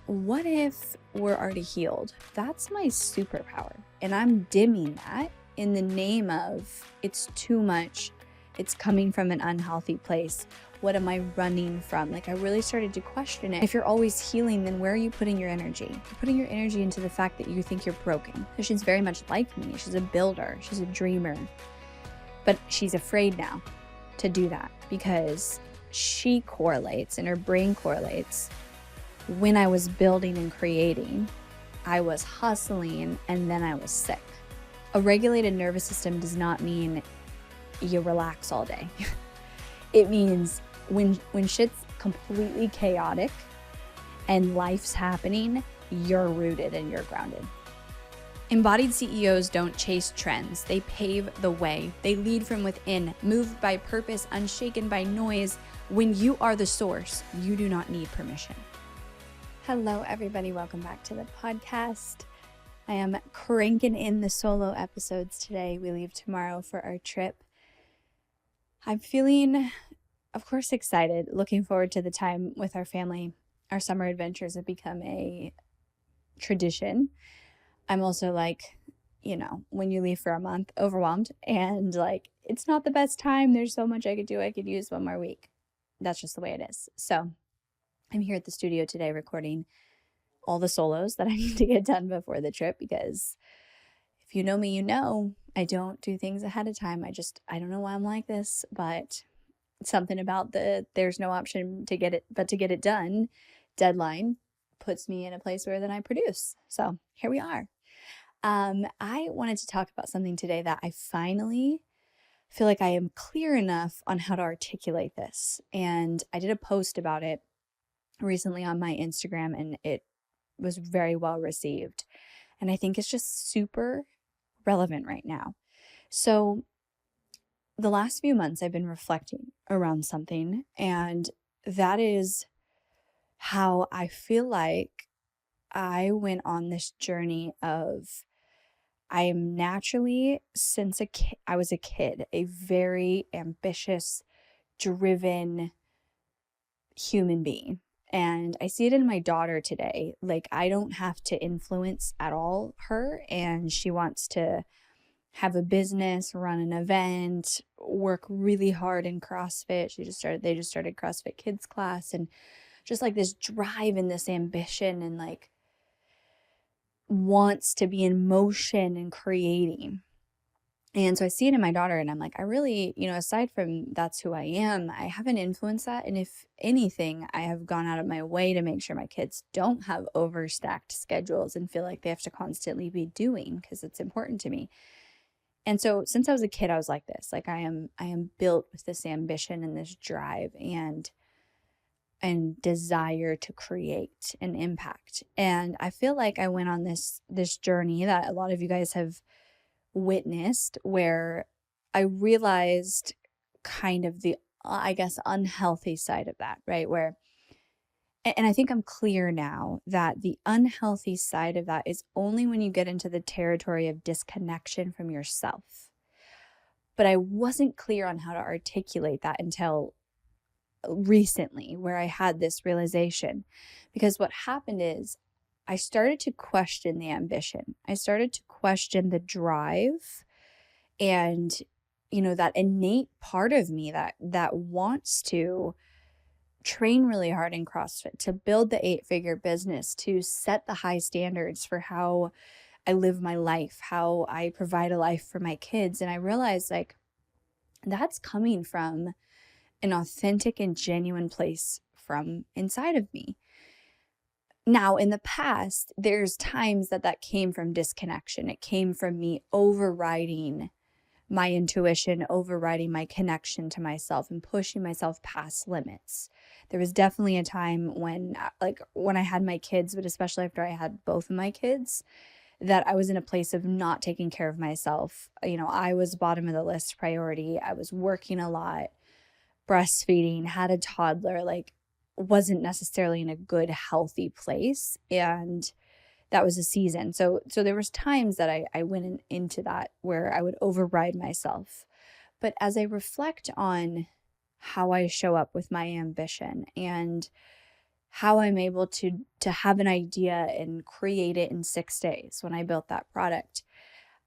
what if we're already healed? That's my superpower. And I'm dimming that in the name of it's too much. It's coming from an unhealthy place. What am I running from? Like, I really started to question it. If you're always healing, then where are you putting your energy? You're putting your energy into the fact that you think you're broken. She's very much like me. She's a builder. She's a dreamer. But she's afraid now to do that because she correlates and her brain correlates. When I was building and creating, I was hustling and then I was sick. A regulated nervous system does not mean you relax all day. It means when shit's completely chaotic and life's happening, you're rooted and you're grounded. Embodied CEOs don't chase trends. They pave the way. They lead from within, moved by purpose, unshaken by noise. When you are the source, you do not need permission. Hello, everybody. Welcome back to the podcast. I am cranking in the solo episodes today. We leave tomorrow for our trip. I'm feeling, of course, excited, looking forward to the time with our family. Our summer adventures have become a tradition. I'm also when you leave for a month, overwhelmed and it's not the best time. There's so much I could do. I could use one more week. That's just the way it is. So I'm here at the studio today recording all the solos that I need to get done before the trip because if you know me, you know I don't do things ahead of time. I don't know why I'm like this, but something about there's no option to get it done deadline puts me in a place where then I produce. So here we are. I wanted to talk about something today that I finally feel like I am clear enough on how to articulate this. And I did a post about it recently on my Instagram and it was very well received. And I think it's just super relevant right now. So the last few months I've been reflecting around something, and that is how I feel like I went on this journey of I am naturally, since I was a kid, a very ambitious, driven human being. And I see it in my daughter today. Like, I don't have to influence at all her, and she wants to have a business, run an event, work really hard in CrossFit. They just started CrossFit Kids class, and just like this drive and this ambition and wants to be in motion and creating. And so I see it in my daughter and I'm like, I really, aside from that's who I am, I haven't influenced that. And if anything, I have gone out of my way to make sure my kids don't have overstacked schedules and feel like they have to constantly be doing because it's important to me. And so since I was a kid, I was like this. Like I am built with this ambition and this drive and desire to create an impact. And I feel like I went on this journey that a lot of you guys have witnessed, where I realized kind of the, I guess, unhealthy side of that, right? And I think I'm clear now that the unhealthy side of that is only when you get into the territory of disconnection from yourself. But I wasn't clear on how to articulate that until recently, where I had this realization. Because what happened is I started to question the ambition. I started to question the drive and, that innate part of me that wants to train really hard in CrossFit, to build the 8-figure business, to set the high standards for how I live my life, how I provide a life for my kids. And I realized that's coming from an authentic and genuine place from inside of me. Now, in the past, there's times that came from disconnection. It came from me overriding my intuition, overriding my connection to myself and pushing myself past limits. There was definitely a time when I had my kids, but especially after I had both of my kids, that I was in a place of not taking care of myself. I was bottom of the list priority. I was working a lot, breastfeeding, had a toddler, wasn't necessarily in a good, healthy place. And that was a season. So there was times that I went into that where I would override myself. But as I reflect on how I show up with my ambition and how I'm able to have an idea and create it in 6 days when I built that product.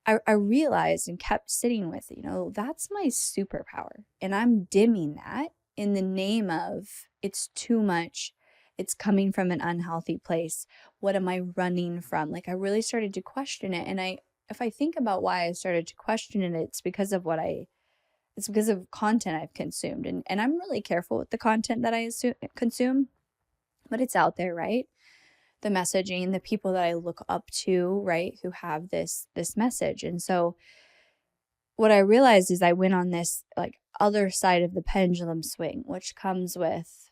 I realized and kept sitting with, that's my superpower. And I'm dimming that in the name of it's too much. It's coming from an unhealthy place. What am I running from? Like I really started to question it. And if I think about why I started to question it, it's because of content I've consumed. And I'm really careful with the content that I consume, but it's out there, right? The messaging, the people that I look up to, right, who have this message. And so what I realized is I went on this like other side of the pendulum swing, which comes with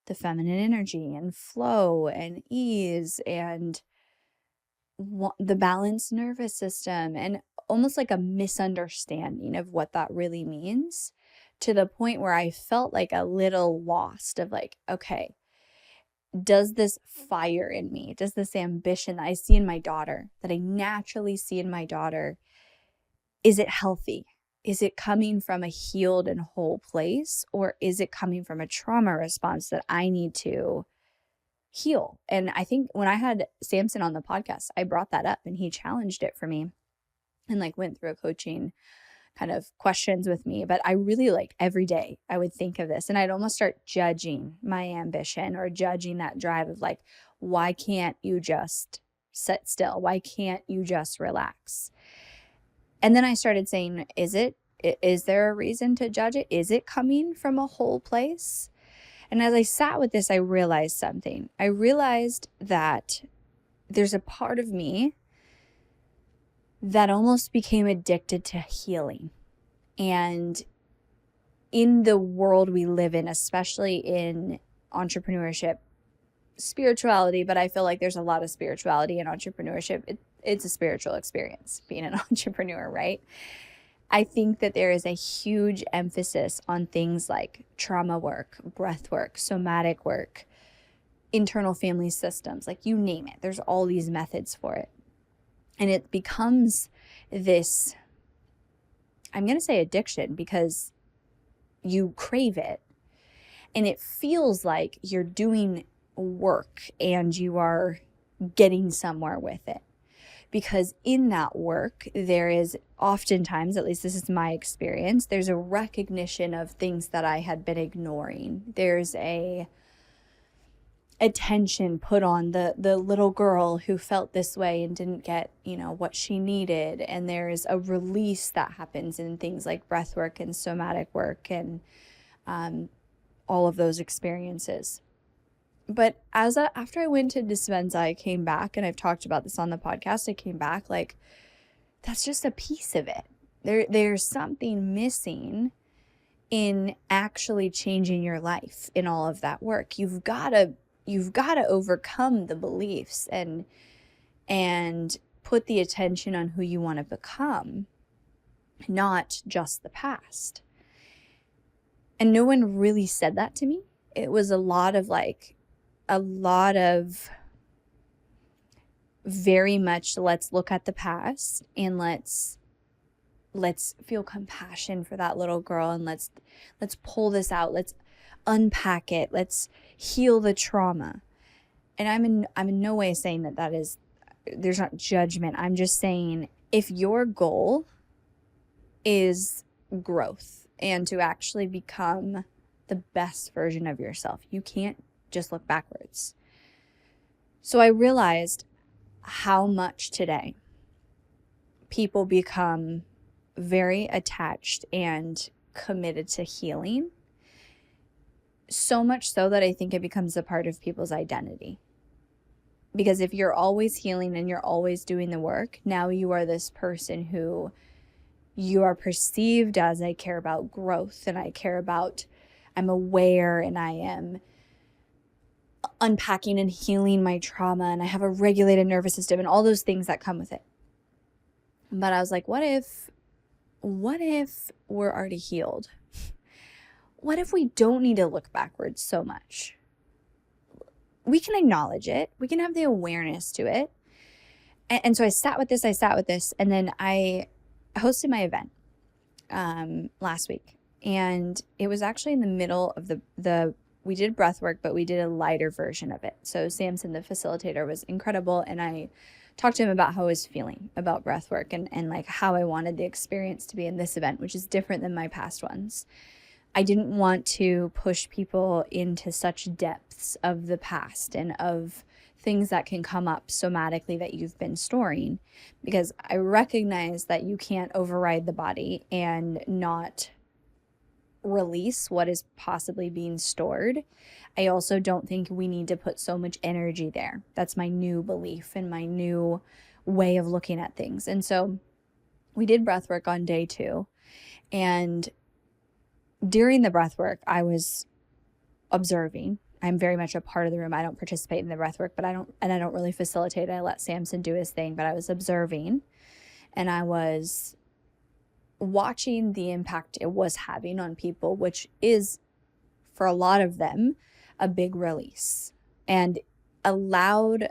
the feminine energy and flow and ease and the balanced nervous system, and almost like a misunderstanding of what that really means, to the point where I felt like a little lost of like, okay, does this fire in me, does this ambition that I see in my daughter, that I naturally see in my daughter, is it healthy? Is it coming from a healed and whole place, or is it coming from a trauma response that I need to heal? And I think when I had Samson on the podcast, I brought that up and he challenged it for me and like went through a coaching kind of questions with me. But I really like every day I would think of this and I'd almost start judging my ambition or judging that drive of like, why can't you just sit still? Why can't you just relax? And then I started saying, is there a reason to judge it? Is it coming from a whole place? And as I sat with this, I realized something. I realized that there's a part of me that almost became addicted to healing. And in the world we live in, especially in entrepreneurship, spirituality, but I feel like there's a lot of spirituality in entrepreneurship. It's a spiritual experience being an entrepreneur, right? I think that there is a huge emphasis on things like trauma work, breath work, somatic work, internal family systems, like you name it. There's all these methods for it. And it becomes this, I'm going to say addiction, because you crave it and it feels like you're doing work and you are getting somewhere with it. Because in that work, there is oftentimes, at least this is my experience, there's a recognition of things that I had been ignoring. There's a attention put on the little girl who felt this way and didn't get, what she needed. And there's a release that happens in things like breath work and somatic work and all of those experiences. But after I went to Dispenza, I came back, and I've talked about this on the podcast, I came back like, that's just a piece of it. There's something missing in actually changing your life in all of that work. You've got to overcome the beliefs and put the attention on who you want to become, not just the past. And no one really said that to me. It was a lot of very much, let's look at the past and let's feel compassion for that little girl, and let's pull this out, let's unpack it, let's heal the trauma. And I'm in no way saying that is, there's not judgment. I'm just saying, if your goal is growth and to actually become the best version of yourself, you can't just look backwards. So I realized how much today people become very attached and committed to healing. So much so that I think it becomes a part of people's identity. Because if you're always healing and you're always doing the work, now you are this person who you are perceived as, I care about growth and I'm aware and I am unpacking and healing my trauma and I have a regulated nervous system and all those things that come with it. But I was like, what if we're already healed? What if we don't need to look backwards so much? We can acknowledge it. We can have the awareness to it. And so I sat with this, and then I hosted my event last week. And it was actually in the middle of the we did breath work, but we did a lighter version of it. So Samson, the facilitator, was incredible. And I talked to him about how I was feeling about breath work and like how I wanted the experience to be in this event, which is different than my past ones. I didn't want to push people into such depths of the past and of things that can come up somatically that you've been storing, because I recognize that you can't override the body and not release what is possibly being stored. I also don't think we need to put so much energy there. That's my new belief and my new way of looking at things. And so we did breath work on day 2. And during the breath work, I was observing. I'm very much a part of the room. I don't participate in the breath work, but I don't really facilitate. I let Samson do his thing, but I was observing and I was watching the impact it was having on people, which is, for a lot of them, a big release, and allowed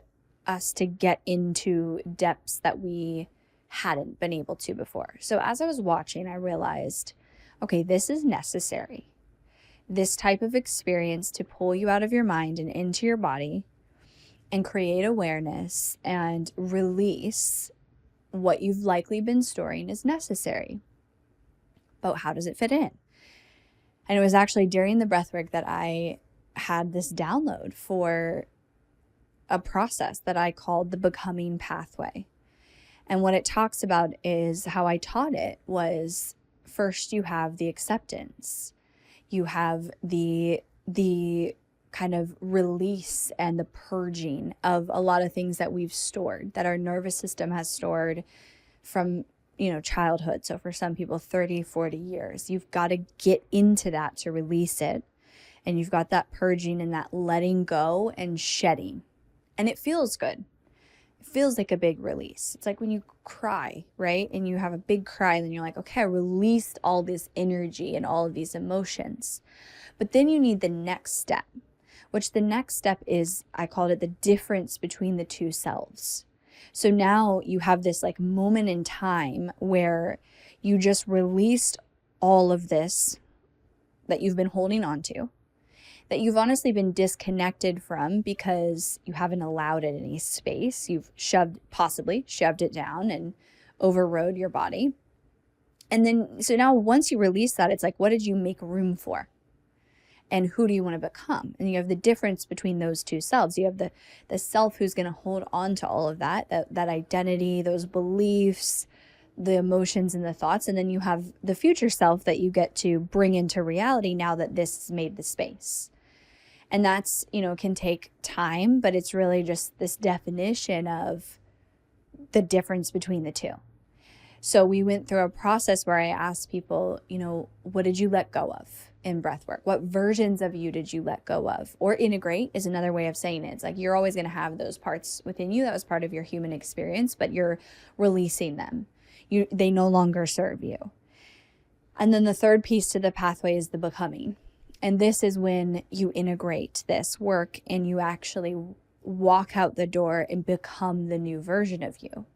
us to get into depths that we hadn't been able to before. So as I was watching, I realized, okay, this is necessary. This type of experience to pull you out of your mind and into your body and create awareness and release what you've likely been storing is necessary. But how does it fit in? And it was actually during the breathwork that I had this download for a process that I called the becoming pathway. And what it talks about is how I taught it was, first you have the acceptance. You have the kind of release and the purging of a lot of things that we've stored, that our nervous system has stored from, childhood. So for some people, 30, 40 years, you've got to get into that to release it. And you've got that purging and that letting go and shedding. And it feels good. It feels like a big release. It's like when you cry, right? And you have a big cry, and then you're like, okay, I released all this energy and all of these emotions. But then you need the next step, which the next step is, I called it the difference between the two selves. So now you have this like moment in time where you just released all of this that you've been holding on to, that you've honestly been disconnected from because you haven't allowed it any space. You've possibly shoved it down and overrode your body. And then, so now once you release that, it's like, what did you make room for? And who do you want to become? And you have the difference between those two selves. You have the self who's going to hold on to all of that identity, those beliefs, the emotions and the thoughts. And then you have the future self that you get to bring into reality now that this has made the space. And that's, can take time, but it's really just this definition of the difference between the two. So we went through a process where I asked people, what did you let go of in breathwork? What versions of you did you let go of? Or integrate is another way of saying it. It's like you're always going to have those parts within you that was part of your human experience, but you're releasing them. They no longer serve you. And then the third piece to the pathway is the becoming. And this is when you integrate this work and you actually walk out the door and become the new version of you.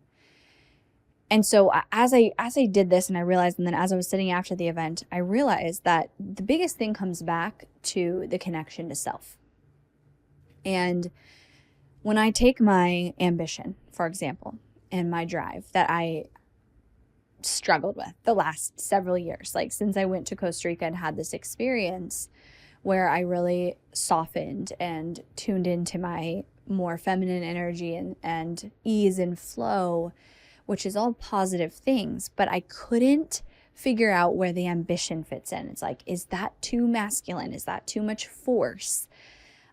And so as I did this and I realized, and then as I was sitting after the event, I realized that the biggest thing comes back to the connection to self. And when I take my ambition, for example, and my drive that I struggled with the last several years, like since I went to Costa Rica and had this experience where I really softened and tuned into my more feminine energy and ease and flow, which is all positive things, but I couldn't figure out where the ambition fits in. It's like, is that too masculine? Is that too much force?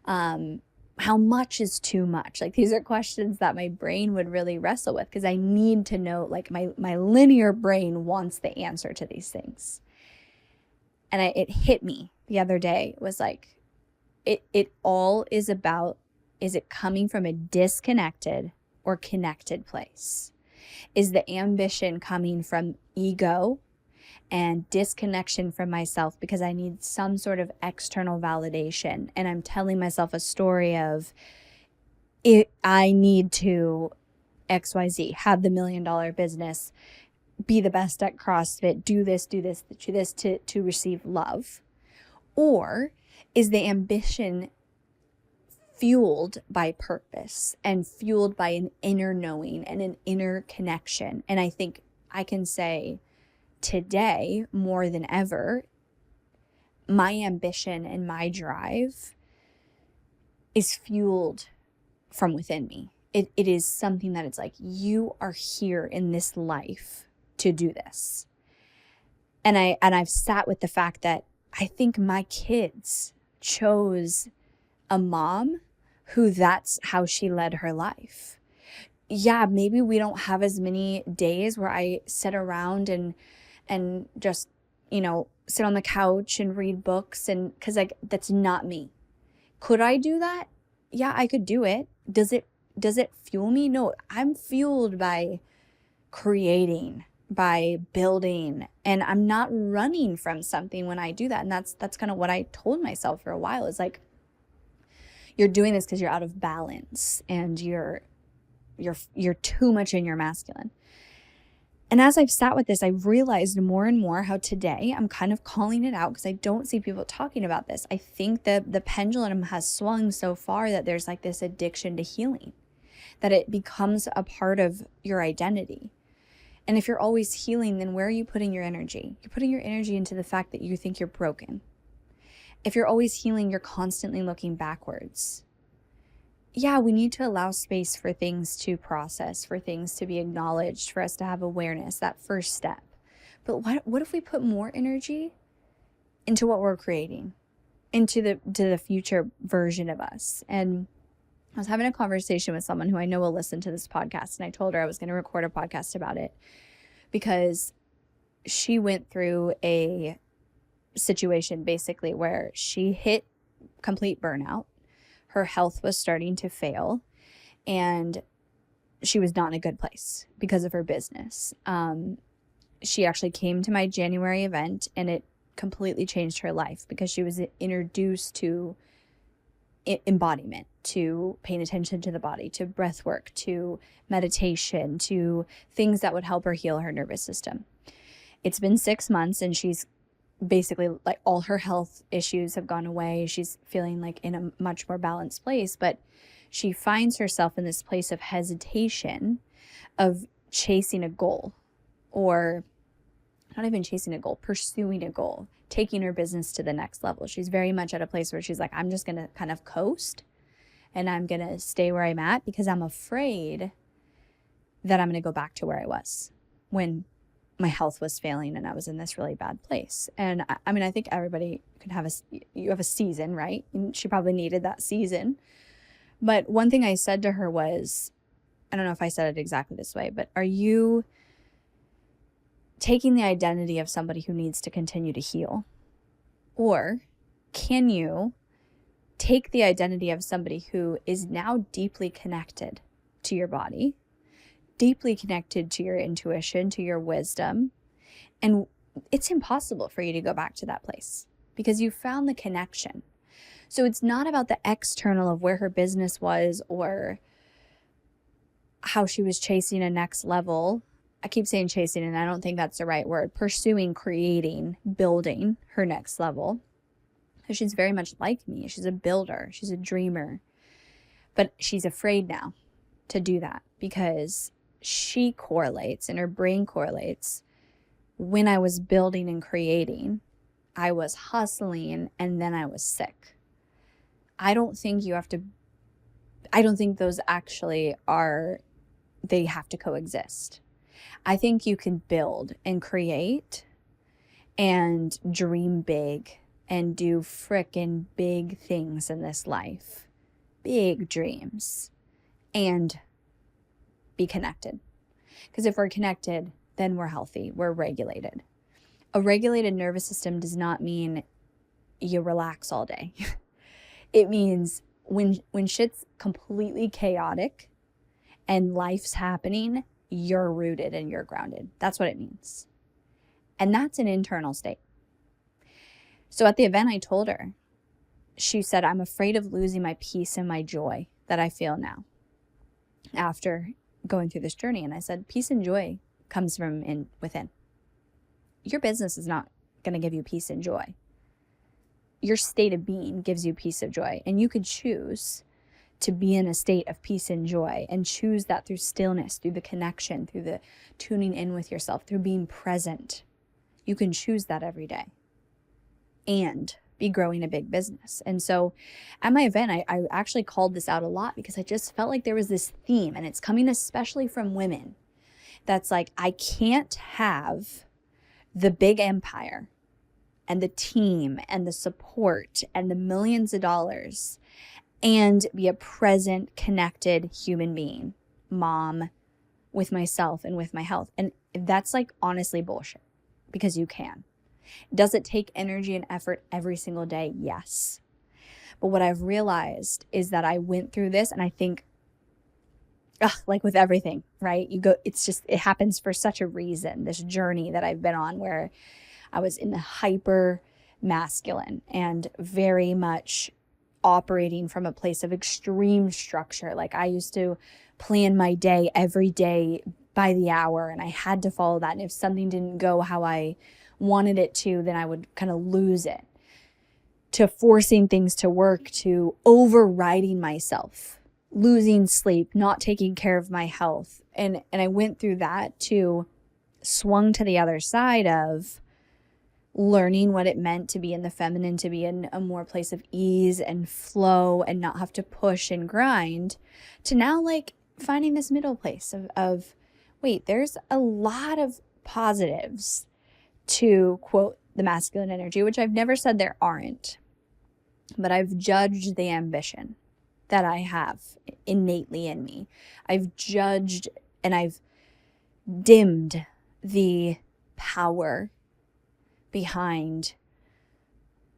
How much is too much? Like, these are questions that my brain would really wrestle with, because I need to know, like my linear brain wants the answer to these things. And it hit me the other day. It was like, it all is about, is it coming from a disconnected or connected place? Is the ambition coming from ego and disconnection from myself because I need some sort of external validation, and I'm telling myself a story of I need to XYZ, have the $1 million business, be the best at CrossFit, do this to receive love? Or Is the ambition fueled by purpose and fueled by an inner knowing and an inner connection? And I think I can say today, more than ever, my ambition and my drive is fueled from within me. It is something that it's like, you are here in this life to do this. And I've sat with the fact that I think my kids chose a mom who that's how she led her life. Yeah, maybe we don't have as many days where I sit around and just, sit on the couch and read books, and because like that's not me. Could I do that? Yeah, I could do it. Does it fuel me? No, I'm fueled by creating, by building, and I'm not running from something when I do that. And that's kind of what I told myself for a while, is like, you're doing this because you're out of balance and you're too much in your masculine. And as I've sat with this, I've realized more and more how today I'm kind of calling it out, because I don't see people talking about this. I think that the pendulum has swung so far that there's like this addiction to healing, that it becomes a part of your identity. And if you're always healing, then where are you putting your energy? You're putting your energy into the fact that you think you're broken. If you're always healing, you're constantly looking backwards. Yeah, we need to allow space for things to process, for things to be acknowledged, for us to have awareness, that first step. But what if we put more energy into what we're creating, into the future version of us? And I was having a conversation with someone who I know will listen to this podcast, and I told her I was going to record a podcast about it, because she went through a situation basically where she hit complete burnout. Her health was starting to fail, and she was not in a good place because of her business. She actually came to my January event, and it completely changed her life, because she was introduced to embodiment, to paying attention to the body, to breath work, to meditation, to things that would help her heal her nervous system. It's been 6 months, and she's basically like all her health issues have gone away. She's feeling like in a much more balanced place, but she finds herself in this place of hesitation, of chasing a goal, or not even chasing a goal, pursuing a goal, taking her business to the next level. She's very much at a place where she's like, I'm just going to kind of coast, and I'm going to stay where I'm at, because I'm afraid that I'm going to go back to where I was when my health was failing and I was in this really bad place. And I mean, I think everybody can have you have a season, right? And she probably needed that season. But one thing I said to her was, I don't know if I said it exactly this way, but are you taking the identity of somebody who needs to continue to heal? Or can you take the identity of somebody who is now deeply connected to your body, deeply connected to your intuition, to your wisdom, and it's impossible for you to go back to that place because you found the connection. So it's not about the external of where her business was or how she was chasing a next level. I keep saying chasing, and I don't think that's the right word. Pursuing, creating, building her next level. She's very much like me. She's a builder. She's a dreamer. But she's afraid now to do that because she correlates, and her brain correlates. When I was building and creating, I was hustling, and then I was sick. I don't think those actually are, they have to coexist. I think you can build and create and dream big and do frickin' big things in this life, big dreams, and be connected. Because if we're connected, then we're healthy, we're regulated. A regulated nervous system does not mean you relax all day. It means when shit's completely chaotic and life's happening, you're rooted and you're grounded. That's what it means. And that's an internal state. So at the event, I told her, she said, I'm afraid of losing my peace and my joy that I feel now after going through this journey. And I said, peace and joy comes from within. Your business is not going to give you peace and joy. your state of being gives you peace of joy, and you could choose to be in a state of peace and joy and choose that through stillness, through the connection, through the tuning in with yourself, through being present. You can choose that every day and be growing a big business. And so at my event, I actually called this out a lot because I just felt like there was this theme, and it's coming especially from women, that's like, I can't have the big empire and the team and the support and the millions of dollars and be a present, connected human being, mom, with myself and with my health. And that's like honestly bullshit, because you can. Does it take energy and effort every single day? Yes. But what I've realized is that I went through this, and I think, like with everything, right? It happens for such a reason. This journey that I've been on, where I was in the hyper masculine and very much operating from a place of extreme structure. Like I used to plan my day every day by the hour, and I had to follow that. And if something didn't go how I wanted it to, then I would kind of lose it. To forcing things to work, to overriding myself, losing sleep, not taking care of my health. And I went through that, to swung to the other side of learning what it meant to be in the feminine, to be in a more place of ease and flow and not have to push and grind, to now like finding this middle place of wait, there's a lot of positives to, quote, the masculine energy, which I've never said there aren't, but I've judged the ambition that I have innately in me. I've judged and I've dimmed the power behind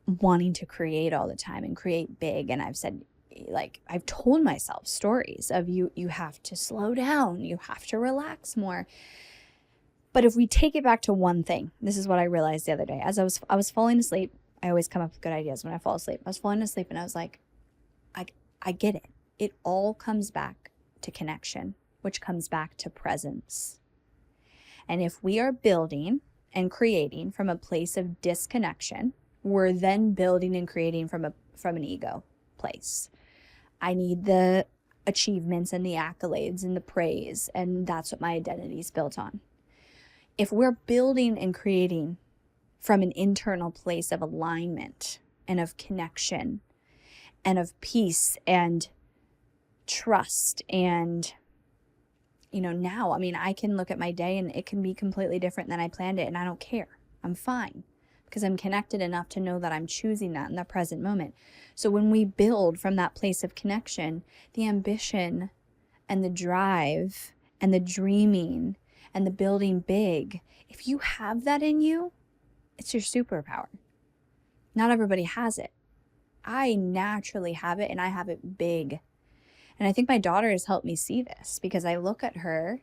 wanting to create all the time and create big. And I've said, like, I've told myself stories of you have to slow down, you have to relax more. But if we take it back to one thing, this is what I realized the other day. As I was falling asleep, I always come up with good ideas when I fall asleep. I was falling asleep and I was like, I get it. It all comes back to connection, which comes back to presence. And if we are building and creating from a place of disconnection, we're then building and creating from an ego place. I need the achievements and the accolades and the praise, and that's what my identity is built on. If we're building and creating from an internal place of alignment and of connection and of peace and trust, and now, I can look at my day and it can be completely different than I planned it, and I don't care. I'm fine, because I'm connected enough to know that I'm choosing that in the present moment. So when we build from that place of connection, the ambition and the drive and the dreaming and the building big, if you have that in you, it's your superpower. Not everybody has it. I naturally have it, and I have it big. And I think my daughter has helped me see this, because I look at her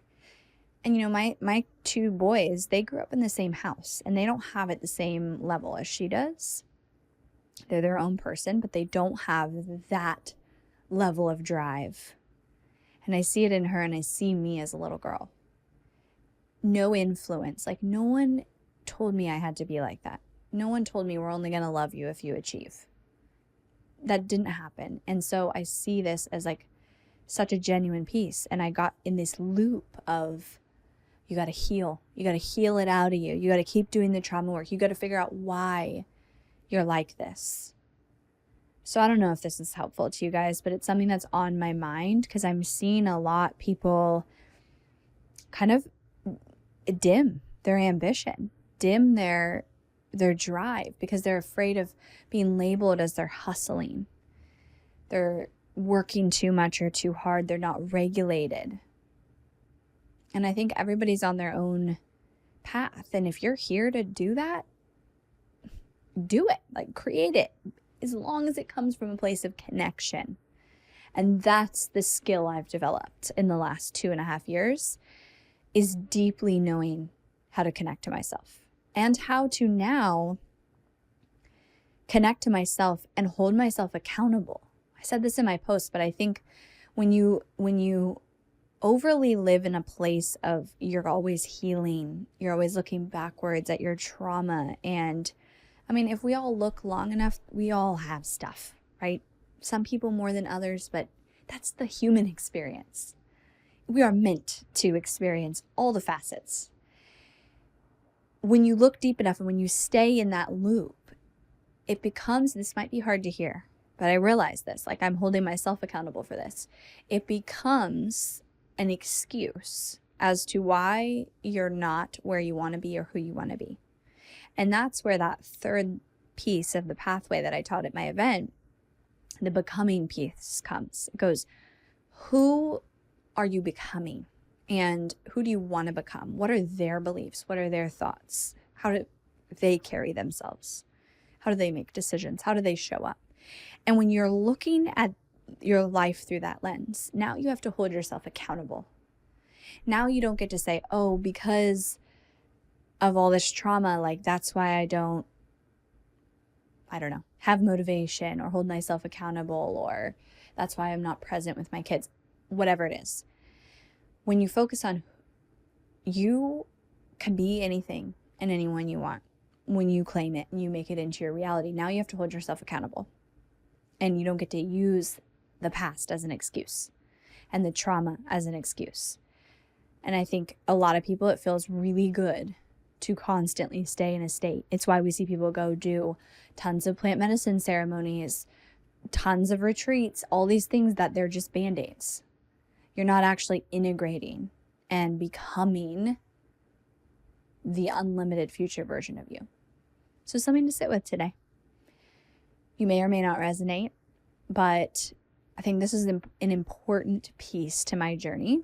and, my two boys, they grew up in the same house and they don't have it the same level as she does. They're their own person, but they don't have that level of drive. And I see it in her, and I see me as a little girl. No influence. Like, no one told me I had to be like that. No one told me we're only going to love you if you achieve. That didn't happen. And so I see this as like such a genuine piece. And I got in this loop of, you got to heal. You got to heal it out of you. You got to keep doing the trauma work. You got to figure out why you're like this. So I don't know if this is helpful to you guys, but it's something that's on my mind, because I'm seeing a lot people kind of dim their ambition, dim their drive, because they're afraid of being labeled as they're hustling. They're working too much or too hard. They're not regulated. And I think everybody's on their own path. And if you're here to do that, do it. Like, create it, as long as it comes from a place of connection. And that's the skill I've developed in the last 2.5 years, is deeply knowing how to connect to myself, and how to now connect to myself and hold myself accountable. I said this in my post, but I think when you overly live in a place of you're always healing, you're always looking backwards at your trauma and I mean, if we all look long enough, we all have stuff, right? Some people more than others, but that's the human experience. We are meant to experience all the facets. When you look deep enough and when you stay in that loop, it becomes, this might be hard to hear, but I realize this, like I'm holding myself accountable for this. It becomes an excuse as to why you're not where you want to be or who you want to be. And that's where that third piece of the pathway that I taught at my event, the becoming piece, comes. It goes, who are you becoming? And who do you want to become? What are their beliefs? What are their thoughts? How do they carry themselves? How do they make decisions? How do they show up? And when you're looking at your life through that lens, now you have to hold yourself accountable. Now you don't get to say, oh, because of all this trauma, like that's why I don't know, have motivation or hold myself accountable, or that's why I'm not present with my kids, whatever it is. When you focus on, you can be anything and anyone you want when you claim it and you make it into your reality. Now you have to hold yourself accountable, and you don't get to use the past as an excuse and the trauma as an excuse. And I think a lot of people, it feels really good to constantly stay in a state. It's why we see people go do tons of plant medicine ceremonies, tons of retreats, all these things that they're just band-aids. You're not actually integrating and becoming the unlimited future version of you. So something to sit with today. You may or may not resonate, but I think this is an important piece to my journey.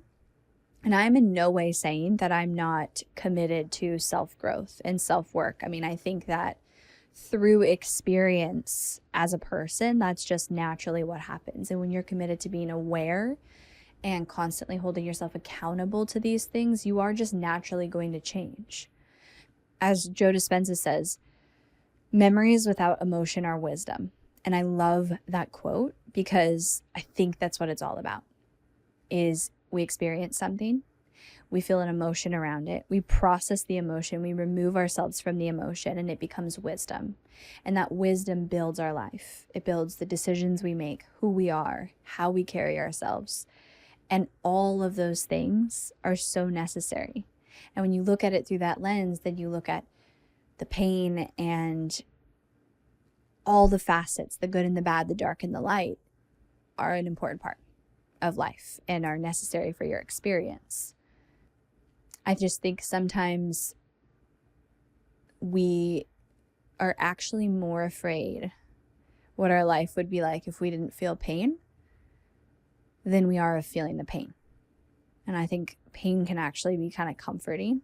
And I'm in no way saying that I'm not committed to self-growth and self-work. I mean, I think that through experience as a person, that's just naturally what happens. And when you're committed to being aware and constantly holding yourself accountable to these things, you are just naturally going to change. As Joe Dispenza says, memories without emotion are wisdom. And I love that quote because I think that's what it's all about, is we experience something, we feel an emotion around it, we process the emotion, we remove ourselves from the emotion, and it becomes wisdom. And that wisdom builds our life. It builds the decisions we make, who we are, how we carry ourselves. And all of those things are so necessary. And when you look at it through that lens, then you look at the pain and all the facets, the good and the bad, the dark and the light, are an important part of life and are necessary for your experience. I just think sometimes we are actually more afraid what our life would be like if we didn't feel pain than we are of feeling the pain. And I think pain can actually be kind of comforting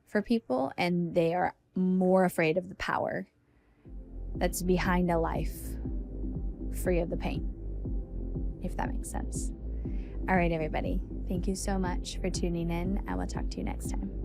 for people, and they are more afraid of the power that's behind a life free of the pain, if that makes sense. All right, everybody. Thank you so much for tuning in. I will talk to you next time.